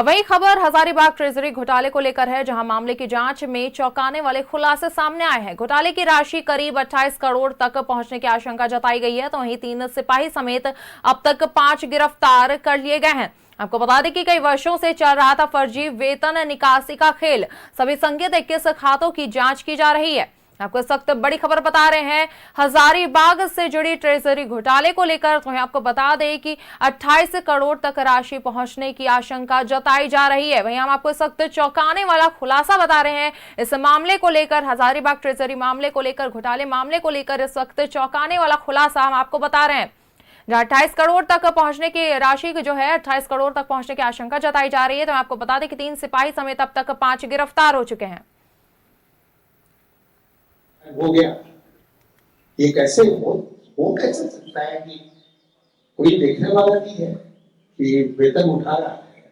वही खबर हजारीबाग ट्रेजरी घोटाले को लेकर है, जहां मामले की जांच में चौंकाने वाले खुलासे सामने आए हैं। घोटाले की राशि करीब 28 करोड़ तक पहुंचने की आशंका जताई गई है, तो वहीं 3 सिपाही समेत अब तक 5 गिरफ्तार कर लिए गए हैं। आपको बता दें कि कई वर्षों से चल रहा था फर्जी वेतन निकासी का खेल। सभी संज्ञित 21 खातों की जांच की जा रही है। आपको इस वक्त बड़ी खबर बता रहे हैं हजारीबाग से जुड़ी ट्रेजरी घोटाले को लेकर। तो आपको बता दें कि 28 करोड़ तक राशि पहुंचने की आशंका जताई जा रही है। वहीं हम आपको इस वक्त चौंकाने वाला खुलासा बता रहे हैं इस मामले को लेकर, हजारीबाग ट्रेजरी मामले को लेकर, घोटाले मामले को लेकर इस वक्त चौंकाने वाला खुलासा हम आपको बता रहे हैं। जहां 28 करोड़ तक पहुंचने की राशि जो है 28 करोड़ तक पहुंचने की आशंका जताई जा रही है। तो आपको बता दें कि 3 सिपाही समेत अब तक 5 गिरफ्तार हो चुके हैं। हो गया ये कैसे वो कैसे सकता है कि कोई देखने वाला नहीं है कि वेतन उठा रहा है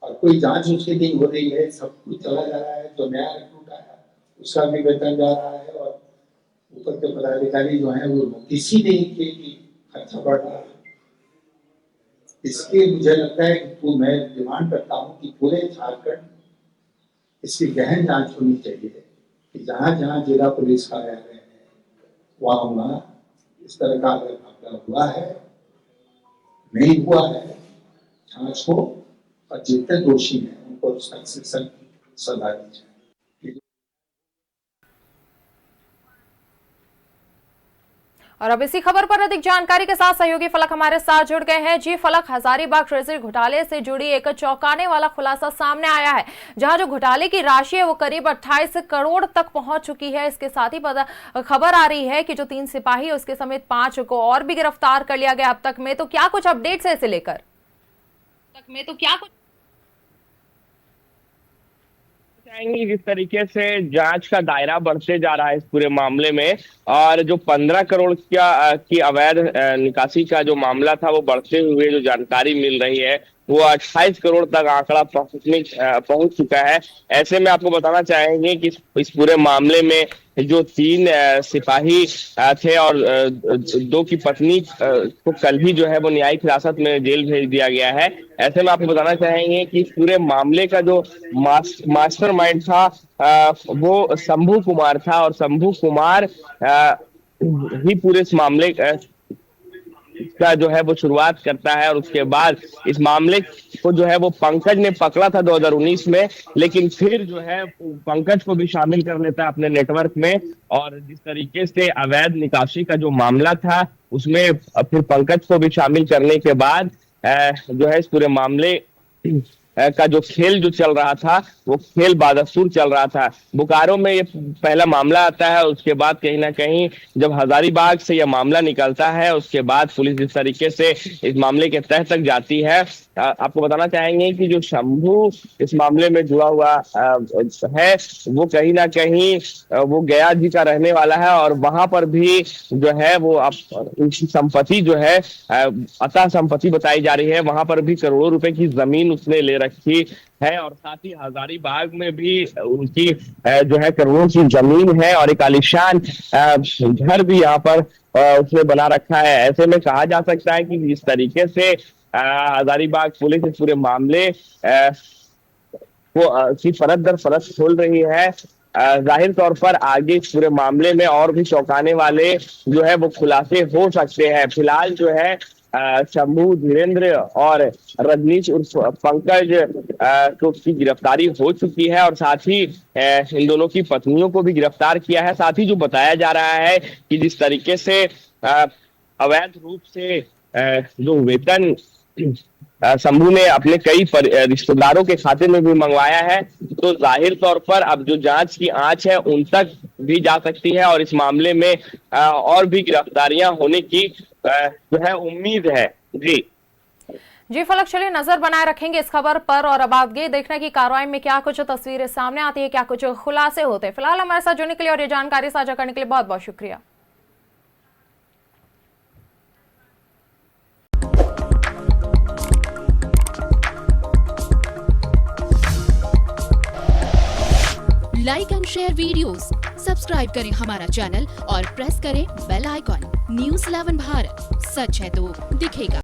और कोई जांच उसके दिन हो रही है, सब कुछ चला जा रहा है। जो नया रिक्रूट आया उसका भी वेतन जा रहा है और ऊपर के पदाधिकारी जो है वो किसी नहीं किए कि खर्चा बढ़ रहा है। इसके मुझे लगता है कि मैं डिमांड करता हूँ कि पूरे झारखंड इसकी गहन जांच होनी चाहिए कि जहां जहां जिला पुलिस कार्यालय है वहां इस तरह का अगर घपला हुआ है, नहीं हुआ है, जांच हो और जितने दोषी हैं उनको सख्त से सख्त सजा दी जाए। और अब इसी खबर पर अधिक जानकारी के साथ सहयोगी फलक हमारे साथ जुड़ गए हैं। जी फलक, हजारीबाग ट्रेजरी घोटाले से जुड़ी एक चौंकाने वाला खुलासा सामने आया है, जहां जो घोटाले की राशि है वो करीब 28 करोड़ तक पहुंच चुकी है। इसके साथ ही खबर आ रही है कि जो 3 सिपाही है उसके समेत 5 को और भी गिरफ्तार कर लिया गया अब तक में। तो क्या कुछ अपडेट्स है इसे लेकर? जिस तरीके से जांच का दायरा बढ़ते जा रहा है इस पूरे मामले में, और जो 15 करोड़ की अवैध निकासी का जो मामला था वो बढ़ते हुए जो जानकारी मिल रही है वो 28 करोड़ तक आंकड़ा पहुंच चुका है। ऐसे में आपको बताना चाहेंगे कि इस पूरे मामले में जो 3 सिपाही थे और 2 की पत्नी को कल ही जो है वो न्यायिक हिरासत में जेल भेज दिया गया है। ऐसे में आपको बताना चाहेंगे कि इस पूरे मामले का जो मास्टरमाइंड था वो शंभू कुमार था, और शंभू कुमार ही पूरे इस मामले का जो है वो शुरुआत करता है। और उसके बाद इस मामले को जो है वो पंकज ने पकड़ा था 2019 में, लेकिन फिर जो है पंकज को भी शामिल कर लेता है अपने नेटवर्क में। और जिस तरीके से अवैध निकासी का जो मामला था उसमें फिर पंकज को भी शामिल करने के बाद जो है इस पूरे मामले का जो खेल जो चल रहा था वो खेल बादस्तूर चल रहा था। बोकारो में ये पहला मामला आता है, उसके बाद कहीं ना कहीं जब हजारीबाग से यह मामला निकलता है उसके बाद पुलिस इस तरीके से इस मामले के तह तक जाती है। आपको बताना चाहेंगे कि जो शंभू इस मामले में जुड़ा हुआ है वो कहीं ना कहीं वो गया जी का रहने वाला है, और वहां पर भी जो है वो उसकी संपत्ति जो है अतः संपत्ति बताई जा रही है। वहां पर भी करोड़ों रुपए की जमीन उसने ले रखी है, और साथ ही हजारीबाग में भी उनकी जो है करोड़ों की जमीन है और एक आलीशान घर भी यहाँ पर उसने बना रखा है। ऐसे में कहा जा सकता है कि इस तरीके से हजारीबाग पुलिस इस पूरे मामले को की परत दर परत खोल रही है। जाहिर तौर पर आगे इस पूरे मामले में और भी चौंकाने वाले जो है वो खुलासे हो सकते हैं। फिलहाल जो है शंभू, धीरेन्द्र और रजनीश उर्फ पंकज की गिरफ्तारी हो चुकी है, और साथ ही इन दोनों की पत्नियों को भी गिरफ्तार किया है। साथ ही जो बताया जा रहा है कि जिस तरीके से अवैध रूप से जो वेतन शंभू ने अपने कई रिश्तेदारों के खाते में भी मंगवाया है, तो जाहिर तौर पर अब जो जांच की आंच है उन तक भी जा सकती है और इस मामले में और भी गिरफ्तारियां होने की जो है उम्मीद है। जी फलक, चलिए नजर बनाए रखेंगे इस खबर पर, और अब आगे देखना कि कार्रवाई में क्या कुछ तस्वीरें सामने आती है, क्या कुछ खुलासे होते हैं। फिलहाल हमारे साथ जुड़ने के लिए और ये जानकारी साझा करने के लिए बहुत बहुत शुक्रिया। Like and share videos, subscribe करें हमारा चैनल और प्रेस करें बेल आइकॉन। न्यूज़ 11 भारत, सच है तो दिखेगा।